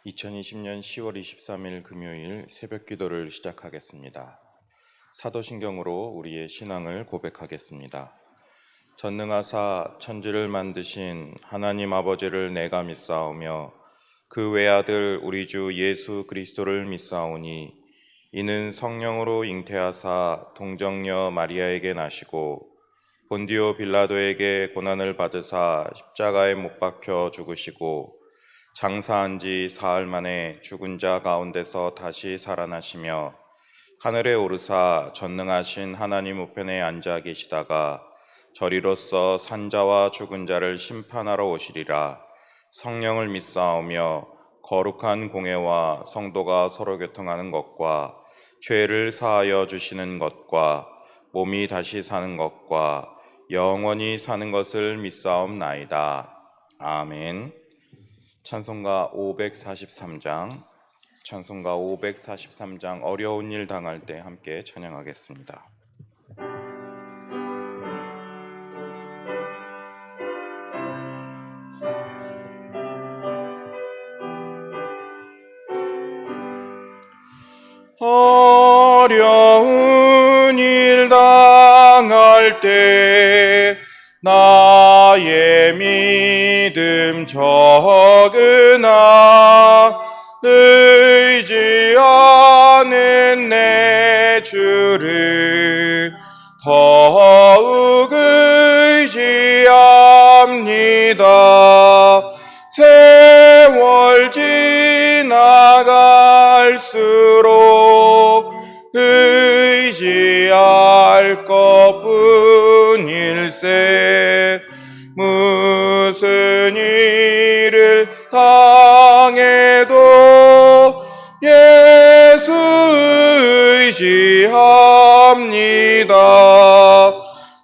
2020년 10월 23일 금요일 새벽 기도를 시작하겠습니다. 사도신경으로 우리의 신앙을 고백하겠습니다. 전능하사 천지를 만드신 하나님 아버지를 내가 믿사오며 그 외아들 우리 주 예수 그리스도를 믿사오니 이는 성령으로 잉태하사 동정녀 마리아에게 나시고 본디오 빌라도에게 고난을 받으사 십자가에 못 박혀 죽으시고 장사한 지 사흘 만에 죽은 자 가운데서 다시 살아나시며 하늘에 오르사 전능하신 하나님 우편에 앉아 계시다가 저리로서 산자와 죽은 자를 심판하러 오시리라. 성령을 믿사오며 거룩한 공회와 성도가 서로 교통하는 것과 죄를 사하여 주시는 것과 몸이 다시 사는 것과 영원히 사는 것을 믿사옵나이다. 아멘. 찬송가 543장 어려운 일 당할 때 함께 찬양하겠습니다. 어려운 일 당할 때 나의 믿음 적으나 의지하는 내 주를 더욱 의지합니다. 세월 지나갈수록 의지할 것뿐일세. 무슨 일을 당해도 예수 의지합니다.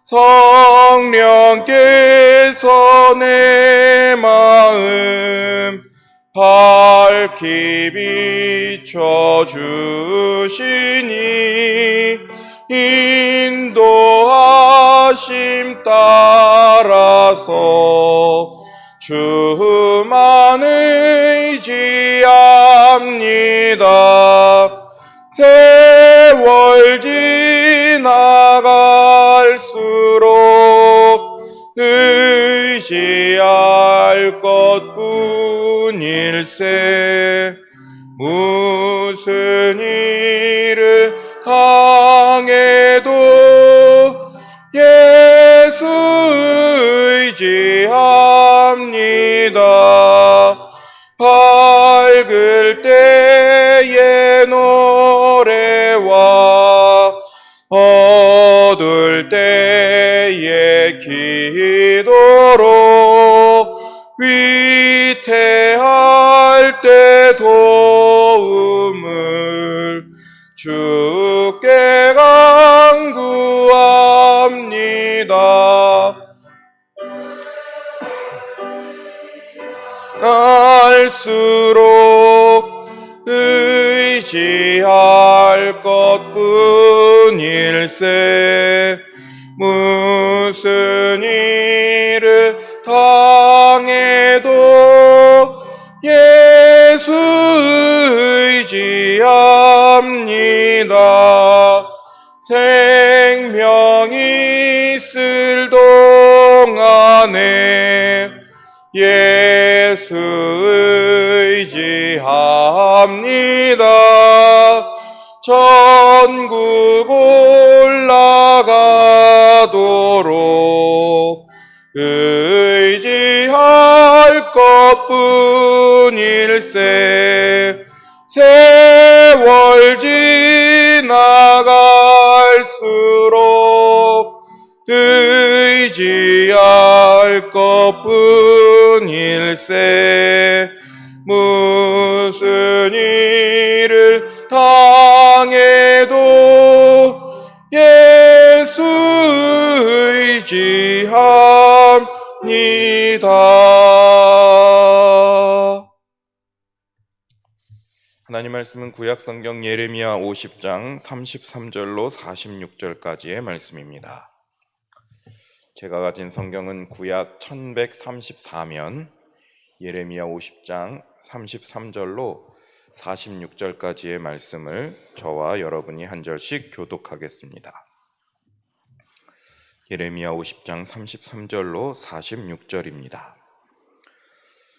성령께서 내 마음 밝히 비춰주시니 인도하심 따라서 주만 의지합니다. 세월 지나갈수록 의지할 것뿐일세. 무슨 일을 당해도 예수 의지합니다. 밝을 때의 노래와 어두울 때의 기도로 위태할 때 도움을 주께 간구합니다. 갈수록 의지할 것뿐일세. 무슨 일을 당해도 예수 의지합니다. 생명이 있을 동안에 예수 의지합니다. 천국 올라가도록 의지할 것뿐일세. 세월 지나갈수록 의지할 것뿐일세. 무슨 일을 당해도 예수 의지합니다. 하나님 말씀은 구약 성경 예레미야 50장 33절로 46절까지의 말씀입니다. 제가 가진 성경은 구약 1134면 예레미야 50장 33절로 46절까지의 말씀을 저와 여러분이 한 절씩 교독하겠습니다. 예레미야 50장 33절로 46절입니다.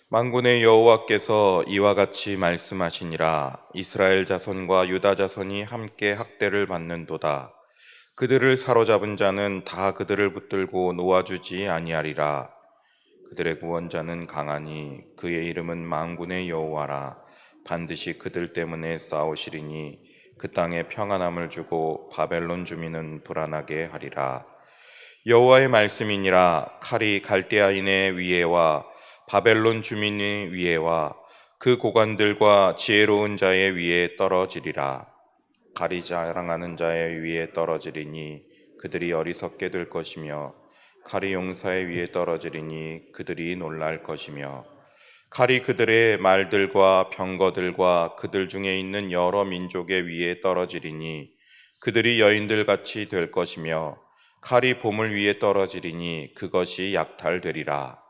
만군의 여호와께서 이와 같이 말씀하시니라. 이스라엘 자손과 유다 자손이 함께 학대를 받는도다. 그들을 사로잡은 자는 다 그들을 붙들고 놓아주지 아니하리라. 그들의 구원자는 강하니 그의 이름은 만군의 여호와라. 반드시 그들 때문에 싸우시리니 그 땅에 평안함을 주고 바벨론 주민은 불안하게 하리라. 여호와의 말씀이니라. 칼이 갈대아인의 위에와 바벨론 주민의 위에와 그 고관들과 지혜로운 자의 위에 떨어지리라. 칼이 자랑하는 자의 위에 떨어지리니 그들이 어리석게 될 것이며 칼이 용사의 위에 떨어지리니 그들이 놀랄 것이며 칼이 그들의 말들과 병거들과 그들 중에 있는 여러 민족의 위에 떨어지리니 그들이 여인들같이 될 것이며 칼이 보물 위에 떨어지리니 그것이 약탈되리라.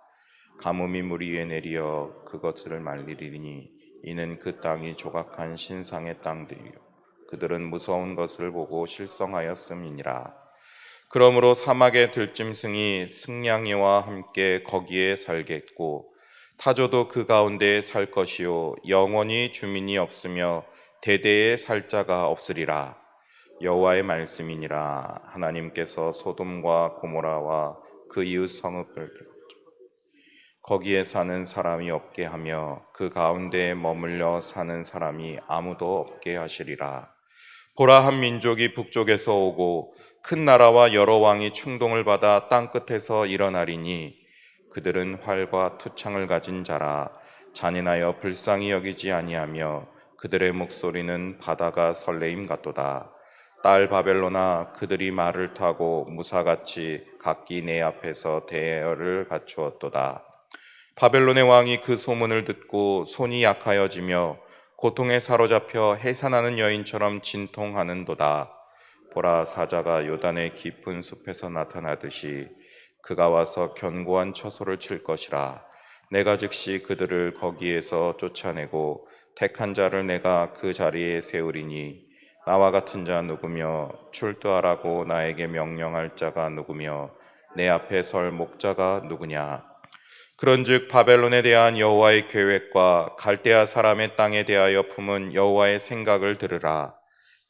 가뭄이 물 위에 내리어 그것을 말리리니 이는 그 땅이 조각한 신상의 땅들이요 그들은 무서운 것을 보고 실성하였음이니라. 그러므로 사막의 들짐승이 승냥이와 함께 거기에 살겠고 타조도 그 가운데에 살 것이요 영원히 주민이 없으며 대대에 살 자가 없으리라. 여호와의 말씀이니라. 하나님께서 소돔과 고모라와 그 이웃 성읍을 거기에 사는 사람이 없게 하며 그 가운데에 머물러 사는 사람이 아무도 없게 하시리라. 보라, 한 민족이 북쪽에서 오고 큰 나라와 여러 왕이 충동을 받아 땅끝에서 일어나리니 그들은 활과 투창을 가진 자라. 잔인하여 불쌍히 여기지 아니하며 그들의 목소리는 바다가 설레임 같도다. 딸 바벨로나, 그들이 말을 타고 무사같이 각기 내 앞에서 대열을 갖추었도다. 바벨론의 왕이 그 소문을 듣고 손이 약하여지며 고통에 사로잡혀 해산하는 여인처럼 진통하는도다. 보라, 사자가 요단의 깊은 숲에서 나타나듯이 그가 와서 견고한 처소를 칠 것이라. 내가 즉시 그들을 거기에서 쫓아내고 택한 자를 내가 그 자리에 세우리니 나와 같은 자 누구며 출두하라고 나에게 명령할 자가 누구며 내 앞에 설 목자가 누구냐. 그런즉 바벨론에 대한 여호와의 계획과 갈대아 사람의 땅에 대하여 품은 여호와의 생각을 들으라.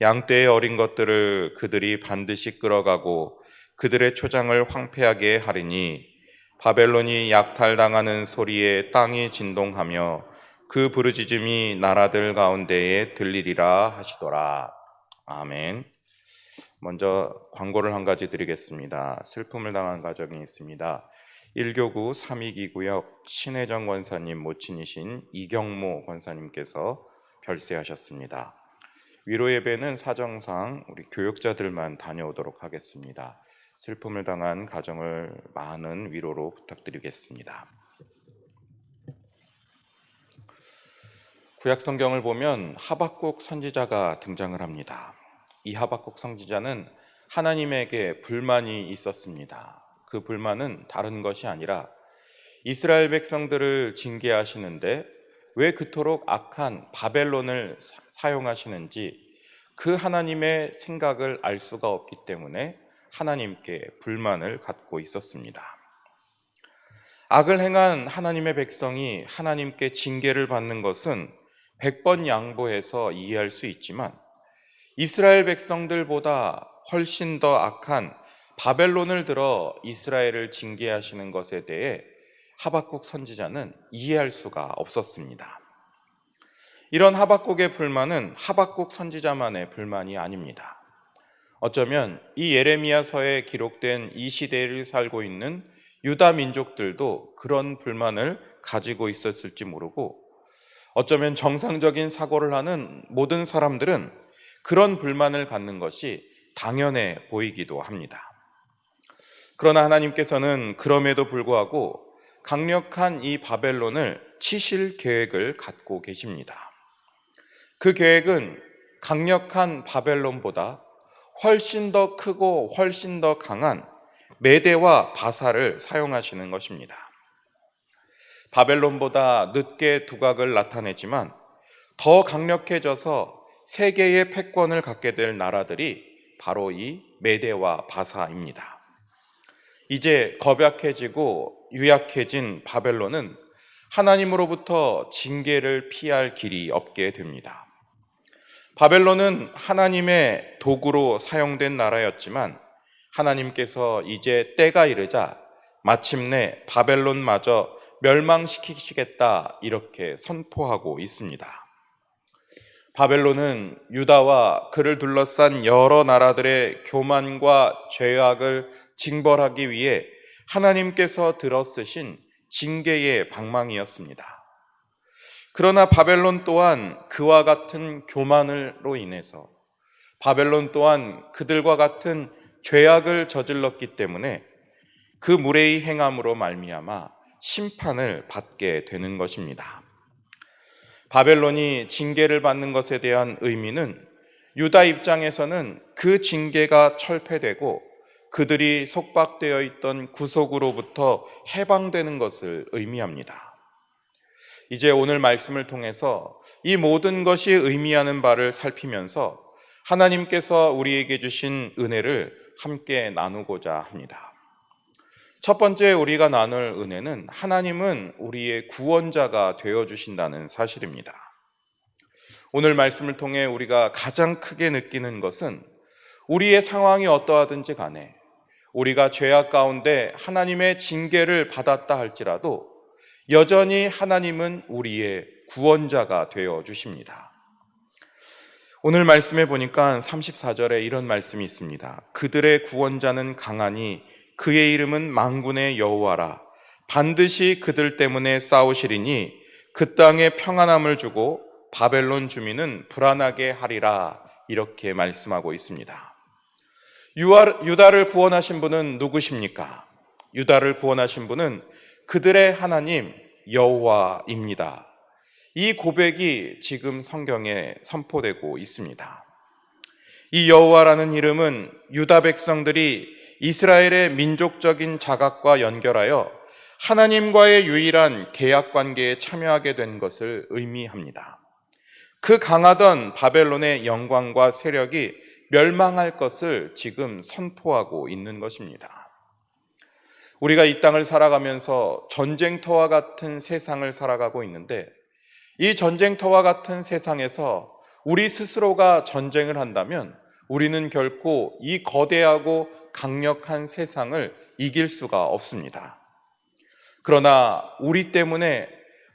양떼의 어린 것들을 그들이 반드시 끌어가고 그들의 초장을 황폐하게 하리니 바벨론이 약탈당하는 소리에 땅이 진동하며 그 부르짖음이 나라들 가운데에 들리리라 하시더라. 아멘. 먼저 광고를 한 가지 드리겠습니다. 슬픔을 당한 가정이 있습니다. 1교구 3.2기구역 신혜정 권사님 모친이신 이경모 권사님께서 별세하셨습니다. 위로 예배는 사정상 우리 교역자들만 다녀오도록 하겠습니다. 슬픔을 당한 가정을 많은 위로로 부탁드리겠습니다. 구약 성경을 보면 하박국 선지자가 등장을 합니다. 이 하박국 선지자는 하나님에게 불만이 있었습니다. 그 불만은 다른 것이 아니라 이스라엘 백성들을 징계하시는데 왜 그토록 악한 바벨론을 사용하시는지 그 하나님의 생각을 알 수가 없기 때문에 하나님께 불만을 갖고 있었습니다. 악을 행한 하나님의 백성이 하나님께 징계를 받는 것은 100번 양보해서 이해할 수 있지만 이스라엘 백성들보다 훨씬 더 악한 바벨론을 들어 이스라엘을 징계하시는 것에 대해 하박국 선지자는 이해할 수가 없었습니다. 이런 하박국의 불만은 하박국 선지자만의 불만이 아닙니다. 어쩌면 이 예레미야서에 기록된 이 시대를 살고 있는 유다 민족들도 그런 불만을 가지고 있었을지 모르고 어쩌면 정상적인 사고를 하는 모든 사람들은 그런 불만을 갖는 것이 당연해 보이기도 합니다. 그러나 하나님께서는 그럼에도 불구하고 강력한 이 바벨론을 치실 계획을 갖고 계십니다. 그 계획은 강력한 바벨론보다 훨씬 더 크고 훨씬 더 강한 메대와 바사를 사용하시는 것입니다. 바벨론보다 늦게 두각을 나타내지만 더 강력해져서 세계의 패권을 갖게 될 나라들이 바로 이 메대와 바사입니다. 이제 겁약해지고 유약해진 바벨론은 하나님으로부터 징계를 피할 길이 없게 됩니다. 바벨론은 하나님의 도구로 사용된 나라였지만 하나님께서 이제 때가 이르자 마침내 바벨론마저 멸망시키시겠다 이렇게 선포하고 있습니다. 바벨론은 유다와 그를 둘러싼 여러 나라들의 교만과 죄악을 징벌하기 위해 하나님께서 들어쓰신 징계의 방망이였습니다. 그러나 바벨론 또한 그와 같은 교만으로 인해서 바벨론 또한 그들과 같은 죄악을 저질렀기 때문에 그 무례히 행함으로 말미암아 심판을 받게 되는 것입니다. 바벨론이 징계를 받는 것에 대한 의미는 유다 입장에서는 그 징계가 철폐되고 그들이 속박되어 있던 구속으로부터 해방되는 것을 의미합니다. 이제 오늘 말씀을 통해서 이 모든 것이 의미하는 바를 살피면서 하나님께서 우리에게 주신 은혜를 함께 나누고자 합니다. 첫 번째 우리가 나눌 은혜는 하나님은 우리의 구원자가 되어주신다는 사실입니다. 오늘 말씀을 통해 우리가 가장 크게 느끼는 것은 우리의 상황이 어떠하든지 간에 우리가 죄악 가운데 하나님의 징계를 받았다 할지라도 여전히 하나님은 우리의 구원자가 되어주십니다. 오늘 말씀에 보니까 34절에 이런 말씀이 있습니다. 그들의 구원자는 강하니 그의 이름은 만군의 여호와라. 반드시 그들 때문에 싸우시리니 그 땅에 평안함을 주고 바벨론 주민은 불안하게 하리라. 이렇게 말씀하고 있습니다. 유다를 구원하신 분은 누구십니까? 유다를 구원하신 분은 그들의 하나님 여호와입니다. 이 고백이 지금 성경에 선포되고 있습니다. 이 여호와라는 이름은 유다 백성들이 이스라엘의 민족적인 자각과 연결하여 하나님과의 유일한 계약 관계에 참여하게 된 것을 의미합니다. 그 강하던 바벨론의 영광과 세력이 멸망할 것을 지금 선포하고 있는 것입니다. 우리가 이 땅을 살아가면서 전쟁터와 같은 세상을 살아가고 있는데 이 전쟁터와 같은 세상에서 우리 스스로가 전쟁을 한다면 우리는 결코 이 거대하고 강력한 세상을 이길 수가 없습니다. 그러나 우리 때문에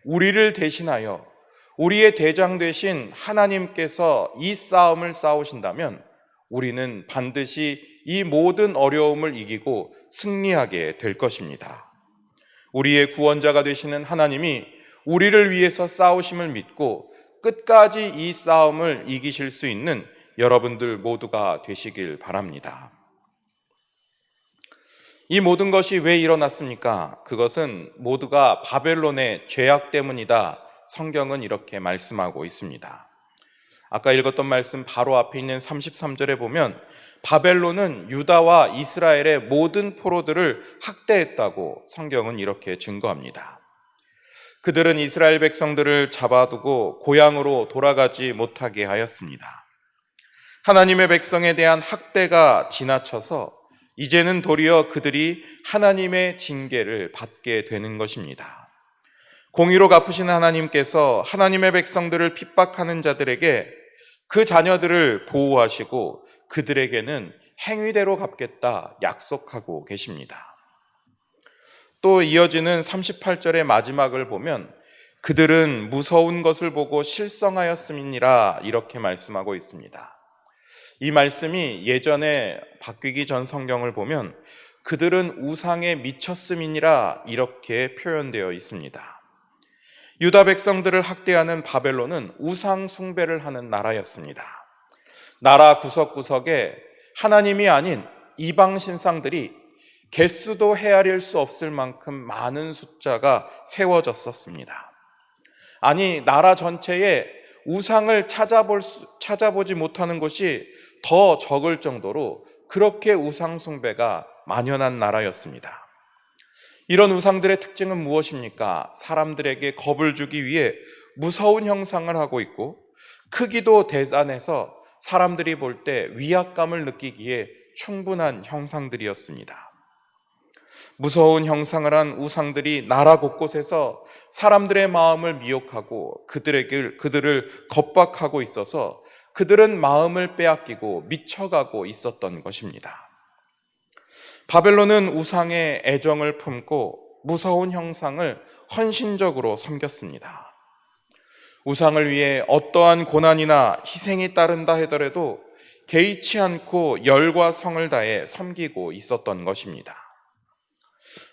우리를 대신하여 우리의 대장 되신 하나님께서 이 싸움을 싸우신다면 우리는 반드시 이 모든 어려움을 이기고 승리하게 될 것입니다. 우리의 구원자가 되시는 하나님이 우리를 위해서 싸우심을 믿고 끝까지 이 싸움을 이기실 수 있는 여러분들 모두가 되시길 바랍니다. 이 모든 것이 왜 일어났습니까? 그것은 모두가 바벨론의 죄악 때문이다. 성경은 이렇게 말씀하고 있습니다. 아까 읽었던 말씀 바로 앞에 있는 33절에 보면 바벨론은 유다와 이스라엘의 모든 포로들을 학대했다고 성경은 이렇게 증거합니다. 그들은 이스라엘 백성들을 잡아두고 고향으로 돌아가지 못하게 하였습니다. 하나님의 백성에 대한 학대가 지나쳐서 이제는 도리어 그들이 하나님의 징계를 받게 되는 것입니다. 공의로 갚으시는 하나님께서 하나님의 백성들을 핍박하는 자들에게 그 자녀들을 보호하시고 그들에게는 행위대로 갚겠다 약속하고 계십니다. 또 이어지는 38절의 마지막을 보면 그들은 무서운 것을 보고 실성하였음이니라 이렇게 말씀하고 있습니다. 이 말씀이 예전에 바뀌기 전 성경을 보면 그들은 우상에 미쳤음이니라 이렇게 표현되어 있습니다. 유다 백성들을 학대하는 바벨론은 우상 숭배를 하는 나라였습니다. 나라 구석구석에 하나님이 아닌 이방 신상들이 개수도 헤아릴 수 없을 만큼 많은 숫자가 세워졌었습니다. 아니, 나라 전체에 우상을 찾아보지 못하는 곳이 더 적을 정도로 그렇게 우상 숭배가 만연한 나라였습니다. 이런 우상들의 특징은 무엇입니까? 사람들에게 겁을 주기 위해 무서운 형상을 하고 있고, 크기도 대단해서 사람들이 볼 때 위압감을 느끼기에 충분한 형상들이었습니다. 무서운 형상을 한 우상들이 나라 곳곳에서 사람들의 마음을 미혹하고 그들을 겁박하고 있어서 그들은 마음을 빼앗기고 미쳐가고 있었던 것입니다. 바벨론은 우상의 애정을 품고 무서운 형상을 헌신적으로 섬겼습니다. 우상을 위해 어떠한 고난이나 희생이 따른다 하더라도 개의치 않고 열과 성을 다해 섬기고 있었던 것입니다.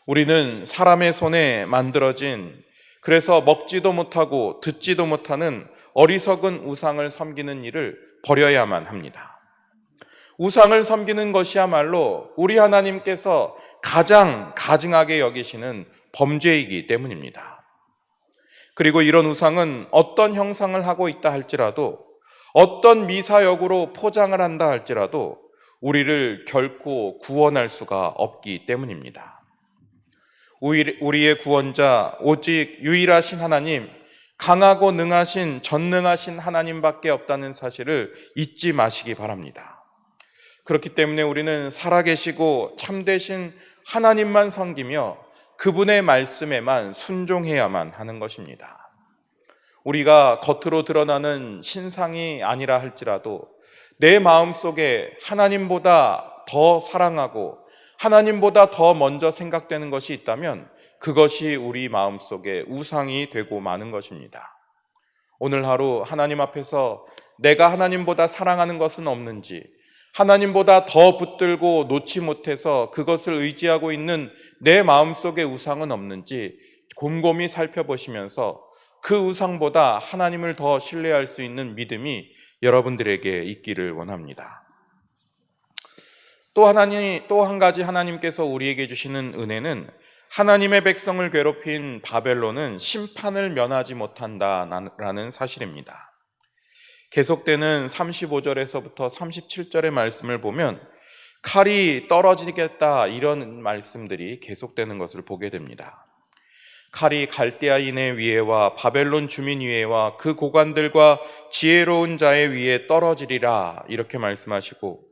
우리는 사람의 손에 만들어진, 그래서 먹지도 못하고 듣지도 못하는 어리석은 우상을 섬기는 일을 버려야만 합니다. 우상을 섬기는 것이야말로 우리 하나님께서 가장 가증하게 여기시는 범죄이기 때문입니다. 그리고 이런 우상은 어떤 형상을 하고 있다 할지라도, 어떤 미사역으로 포장을 한다 할지라도 우리를 결코 구원할 수가 없기 때문입니다. 우리의 구원자 오직 유일하신 하나님, 강하고 능하신 전능하신 하나님밖에 없다는 사실을 잊지 마시기 바랍니다. 그렇기 때문에 우리는 살아계시고 참되신 하나님만 섬기며 그분의 말씀에만 순종해야만 하는 것입니다. 우리가 겉으로 드러나는 신상이 아니라 할지라도 내 마음속에 하나님보다 더 사랑하고 하나님보다 더 먼저 생각되는 것이 있다면 그것이 우리 마음속에 우상이 되고 마는 것입니다. 오늘 하루 하나님 앞에서 내가 하나님보다 사랑하는 것은 없는지, 하나님보다 더 붙들고 놓지 못해서 그것을 의지하고 있는 내 마음속에 우상은 없는지 곰곰이 살펴보시면서 그 우상보다 하나님을 더 신뢰할 수 있는 믿음이 여러분들에게 있기를 원합니다. 또 한 가지 하나님께서 우리에게 주시는 은혜는, 하나님의 백성을 괴롭힌 바벨론은 심판을 면하지 못한다라는 사실입니다. 계속되는 35절에서부터 37절의 말씀을 보면 칼이 떨어지겠다, 이런 말씀들이 계속되는 것을 보게 됩니다. 칼이 갈대아인의 위에와 바벨론 주민 위에와 그 고관들과 지혜로운 자의 위에 떨어지리라, 이렇게 말씀하시고,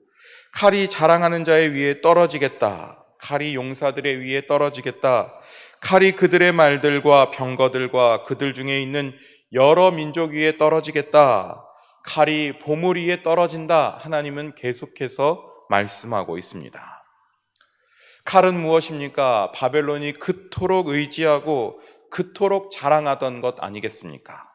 칼이 자랑하는 자의 위에 떨어지겠다, 칼이 용사들의 위에 떨어지겠다, 칼이 그들의 말들과 병거들과 그들 중에 있는 여러 민족 위에 떨어지겠다, 칼이 보물 위에 떨어진다, 하나님은 계속해서 말씀하고 있습니다. 칼은 무엇입니까? 바벨론이 그토록 의지하고 그토록 자랑하던 것 아니겠습니까?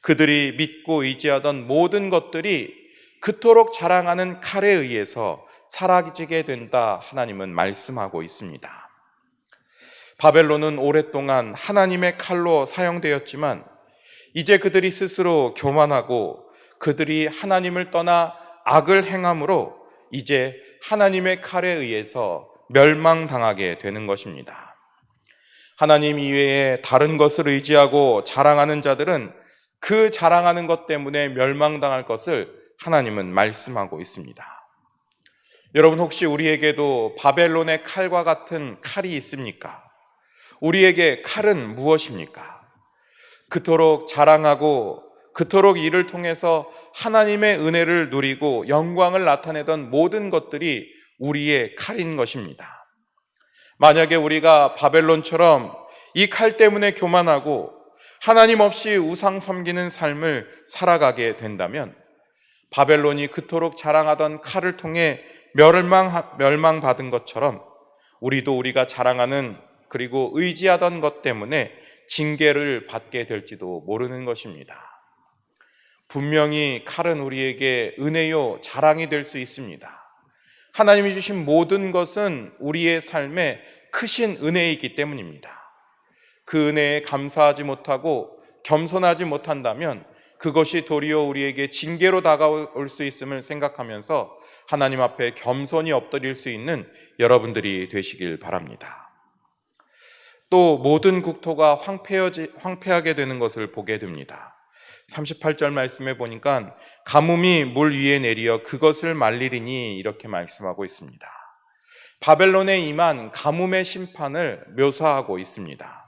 그들이 믿고 의지하던 모든 것들이 그토록 자랑하는 칼에 의해서 사라지게 된다, 하나님은 말씀하고 있습니다. 바벨론은 오랫동안 하나님의 칼로 사용되었지만 이제 그들이 스스로 교만하고 그들이 하나님을 떠나 악을 행함으로 이제 하나님의 칼에 의해서 멸망당하게 되는 것입니다. 하나님 이외에 다른 것을 의지하고 자랑하는 자들은 그 자랑하는 것 때문에 멸망당할 것을 하나님은 말씀하고 있습니다. 여러분, 혹시 우리에게도 바벨론의 칼과 같은 칼이 있습니까? 우리에게 칼은 무엇입니까? 그토록 자랑하고 그토록 이를 통해서 하나님의 은혜를 누리고 영광을 나타내던 모든 것들이 우리의 칼인 것입니다. 만약에 우리가 바벨론처럼 이 칼 때문에 교만하고 하나님 없이 우상 섬기는 삶을 살아가게 된다면, 바벨론이 그토록 자랑하던 칼을 통해 멸망받은 것처럼 우리도 우리가 자랑하는 그리고 의지하던 것 때문에 징계를 받게 될지도 모르는 것입니다. 분명히 칼은 우리에게 은혜요 자랑이 될 수 있습니다. 하나님이 주신 모든 것은 우리의 삶에 크신 은혜이기 때문입니다. 그 은혜에 감사하지 못하고 겸손하지 못한다면 그것이 도리어 우리에게 징계로 다가올 수 있음을 생각하면서 하나님 앞에 겸손히 엎드릴 수 있는 여러분들이 되시길 바랍니다. 또 모든 국토가 황폐하게 되는 것을 보게 됩니다. 38절 말씀에 보니까 가뭄이 물 위에 내리어 그것을 말리리니, 이렇게 말씀하고 있습니다. 바벨론에 임한 가뭄의 심판을 묘사하고 있습니다.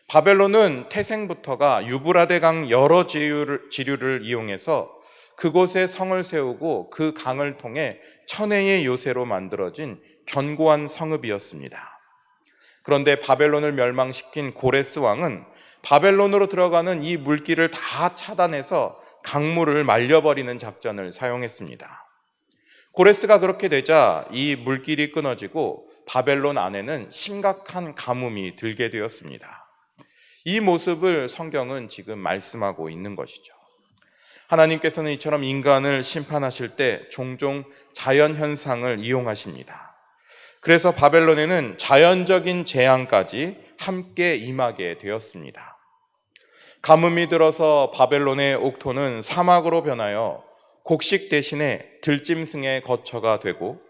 바벨론은 태생부터가 유브라데 강 여러 지류를 이용해서 그곳에 성을 세우고 그 강을 통해 천혜의 요새로 만들어진 견고한 성읍이었습니다. 그런데 바벨론을 멸망시킨 고레스 왕은 바벨론으로 들어가는 이 물길을 다 차단해서 강물을 말려버리는 작전을 사용했습니다. 고레스가 그렇게 되자 이 물길이 끊어지고 바벨론 안에는 심각한 가뭄이 들게 되었습니다. 이 모습을 성경은 지금 말씀하고 있는 것이죠. 하나님께서는 이처럼 인간을 심판하실 때 종종 자연현상을 이용하십니다. 그래서 바벨론에는 자연적인 재앙까지 함께 임하게 되었습니다. 가뭄이 들어서 바벨론의 옥토는 사막으로 변하여 곡식 대신에 들짐승의 거처가 되고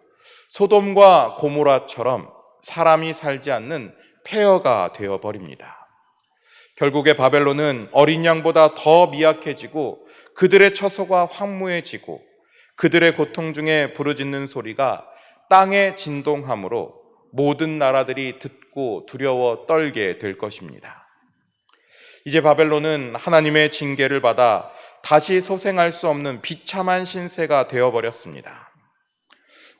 소돔과 고모라처럼 사람이 살지 않는 폐허가 되어버립니다. 결국에 바벨론은 어린 양보다 더 미약해지고 그들의 처소가 황무해지고 그들의 고통 중에 부르짖는 소리가 땅에 진동함으로 모든 나라들이 듣고 두려워 떨게 될 것입니다. 이제 바벨론은 하나님의 징계를 받아 다시 소생할 수 없는 비참한 신세가 되어버렸습니다.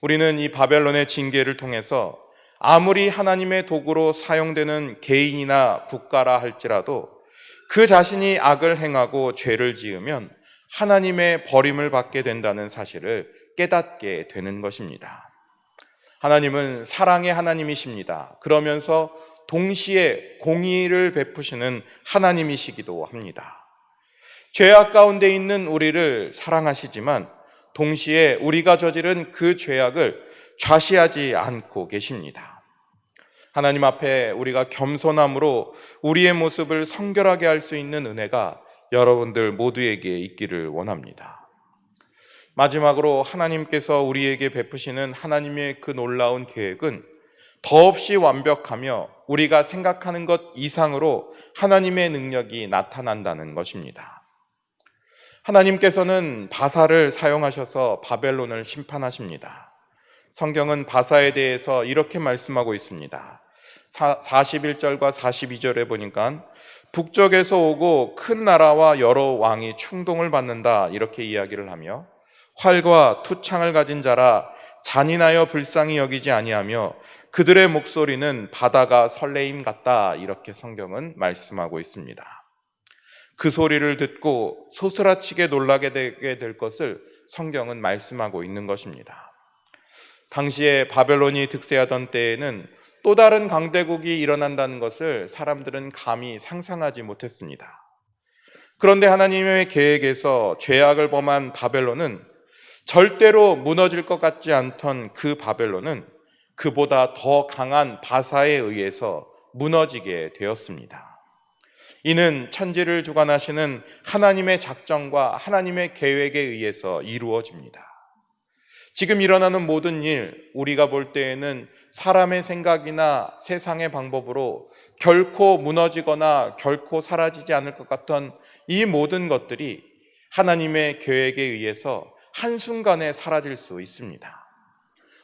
우리는 이 바벨론의 징계를 통해서 아무리 하나님의 도구로 사용되는 개인이나 국가라 할지라도 그 자신이 악을 행하고 죄를 지으면 하나님의 버림을 받게 된다는 사실을 깨닫게 되는 것입니다. 하나님은 사랑의 하나님이십니다. 그러면서 동시에 공의를 베푸시는 하나님이시기도 합니다. 죄악 가운데 있는 우리를 사랑하시지만 동시에 우리가 저지른 그 죄악을 좌시하지 않고 계십니다. 하나님 앞에 우리가 겸손함으로 우리의 모습을 성결하게 할 수 있는 은혜가 여러분들 모두에게 있기를 원합니다. 마지막으로 하나님께서 우리에게 베푸시는 하나님의 그 놀라운 계획은 더없이 완벽하며 우리가 생각하는 것 이상으로 하나님의 능력이 나타난다는 것입니다. 하나님께서는 바사를 사용하셔서 바벨론을 심판하십니다. 성경은 바사에 대해서 이렇게 말씀하고 있습니다. 41절과 42절에 보니까 북쪽에서 오고 큰 나라와 여러 왕이 충동을 받는다 이렇게 이야기를 하며 활과 투창을 가진 자라 잔인하여 불쌍히 여기지 아니하며 그들의 목소리는 바다가 설레임 같다 이렇게 성경은 말씀하고 있습니다. 그 소리를 듣고 소스라치게 놀라게 되게 될 것을 성경은 말씀하고 있는 것입니다. 당시에 바벨론이 득세하던 때에는 또 다른 강대국이 일어난다는 것을 사람들은 감히 상상하지 못했습니다. 그런데 하나님의 계획에서 죄악을 범한 바벨론은 절대로 무너질 것 같지 않던 그 바벨론은 그보다 더 강한 바사에 의해서 무너지게 되었습니다. 이는 천지를 주관하시는 하나님의 작정과 하나님의 계획에 의해서 이루어집니다. 지금 일어나는 모든 일, 우리가 볼 때에는 사람의 생각이나 세상의 방법으로 결코 무너지거나 결코 사라지지 않을 것 같던 이 모든 것들이 하나님의 계획에 의해서 한순간에 사라질 수 있습니다.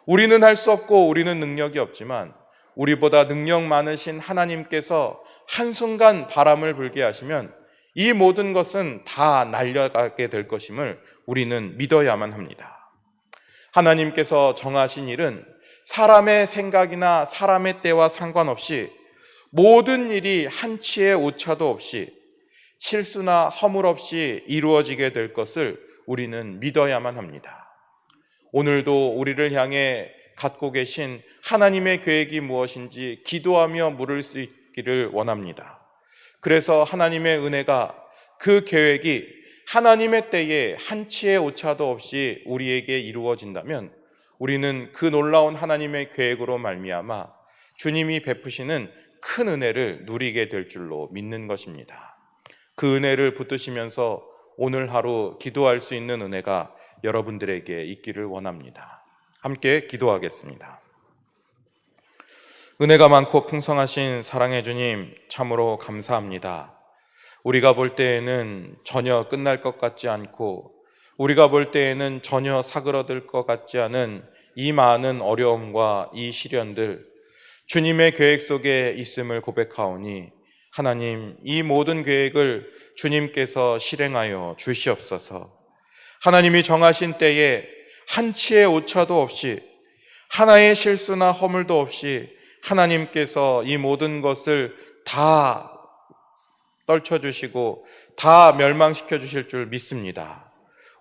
우리는 할 수 없고 우리는 능력이 없지만 우리보다 능력 많으신 하나님께서 한순간 바람을 불게 하시면 이 모든 것은 다 날려가게 될 것임을 우리는 믿어야만 합니다. 하나님께서 정하신 일은 사람의 생각이나 사람의 때와 상관없이 모든 일이 한치의 오차도 없이 실수나 허물 없이 이루어지게 될 것을 우리는 믿어야만 합니다. 오늘도 우리를 향해 갖고 계신 하나님의 계획이 무엇인지 기도하며 물을 수 있기를 원합니다. 그래서 하나님의 은혜가 그 계획이 하나님의 때에 한치의 오차도 없이 우리에게 이루어진다면 우리는 그 놀라운 하나님의 계획으로 말미암아 주님이 베푸시는 큰 은혜를 누리게 될 줄로 믿는 것입니다. 그 은혜를 붙드시면서 오늘 하루 기도할 수 있는 은혜가 여러분들에게 있기를 원합니다. 함께 기도하겠습니다. 은혜가 많고 풍성하신 사랑의 주님, 참으로 감사합니다. 우리가 볼 때에는 전혀 끝날 것 같지 않고 우리가 볼 때에는 전혀 사그러들 것 같지 않은 이 많은 어려움과 이 시련들 주님의 계획 속에 있음을 고백하오니 하나님, 이 모든 계획을 주님께서 실행하여 주시옵소서. 하나님이 정하신 때에 한치의 오차도 없이, 하나의 실수나 허물도 없이 하나님께서 이 모든 것을 다 떨쳐주시고 다 멸망시켜 주실 줄 믿습니다.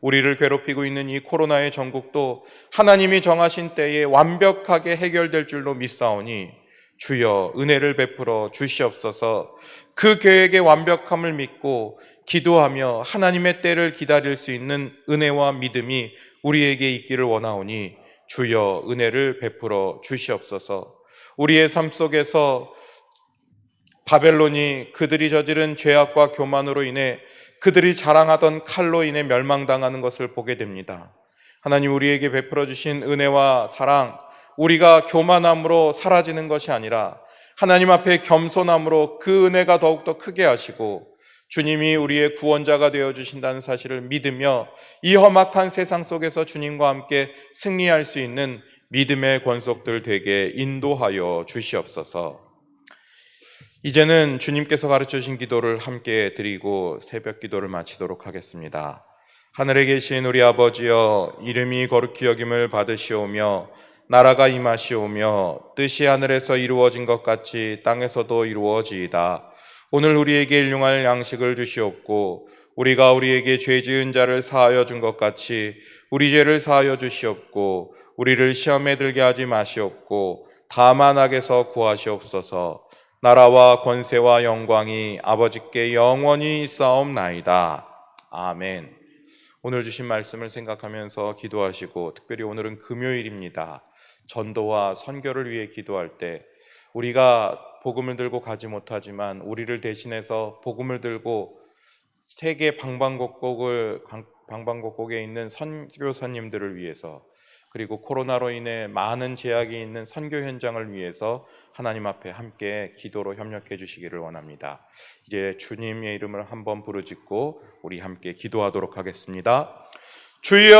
우리를 괴롭히고 있는 이 코로나의 전국도 하나님이 정하신 때에 완벽하게 해결될 줄로 믿사오니 주여 은혜를 베풀어 주시옵소서. 그 계획의 완벽함을 믿고 기도하며 하나님의 때를 기다릴 수 있는 은혜와 믿음이 우리에게 있기를 원하오니 주여 은혜를 베풀어 주시옵소서. 우리의 삶 속에서 바벨론이 그들이 저지른 죄악과 교만으로 인해 그들이 자랑하던 칼로 인해 멸망당하는 것을 보게 됩니다. 하나님, 우리에게 베풀어 주신 은혜와 사랑, 우리가 교만함으로 사라지는 것이 아니라 하나님 앞에 겸손함으로 그 은혜가 더욱더 크게 하시고 주님이 우리의 구원자가 되어 주신다는 사실을 믿으며 이 험악한 세상 속에서 주님과 함께 승리할 수 있는 믿음의 권속들 되게 인도하여 주시옵소서. 이제는 주님께서 가르쳐 주신 기도를 함께 드리고 새벽 기도를 마치도록 하겠습니다. 하늘에 계신 우리 아버지여, 이름이 거룩히 여김을 받으시오며 나라가 임하시오며 뜻이 하늘에서 이루어진 것 같이 땅에서도 이루어지이다. 오늘 우리에게 일용할 양식을 주시옵고 우리가 우리에게 죄 지은 자를 사하여 준 것 같이 우리 죄를 사하여 주시옵고 우리를 시험에 들게 하지 마시옵고 다만 악에서 구하시옵소서. 나라와 권세와 영광이 아버지께 영원히 있사옵나이다. 아멘. 오늘 주신 말씀을 생각하면서 기도하시고, 특별히 오늘은 금요일입니다. 전도와 선교를 위해 기도할 때 우리가 복음을 들고 가지 못하지만 우리를 대신해서 복음을 들고 세계 방방곡곡에 있는 선교사님들을 위해서, 그리고 코로나로 인해 많은 제약이 있는 선교 현장을 위해서 하나님 앞에 함께 기도로 협력해 주시기를 원합니다. 이제 주님의 이름을 한번 부르짖고 우리 함께 기도하도록 하겠습니다. 주여!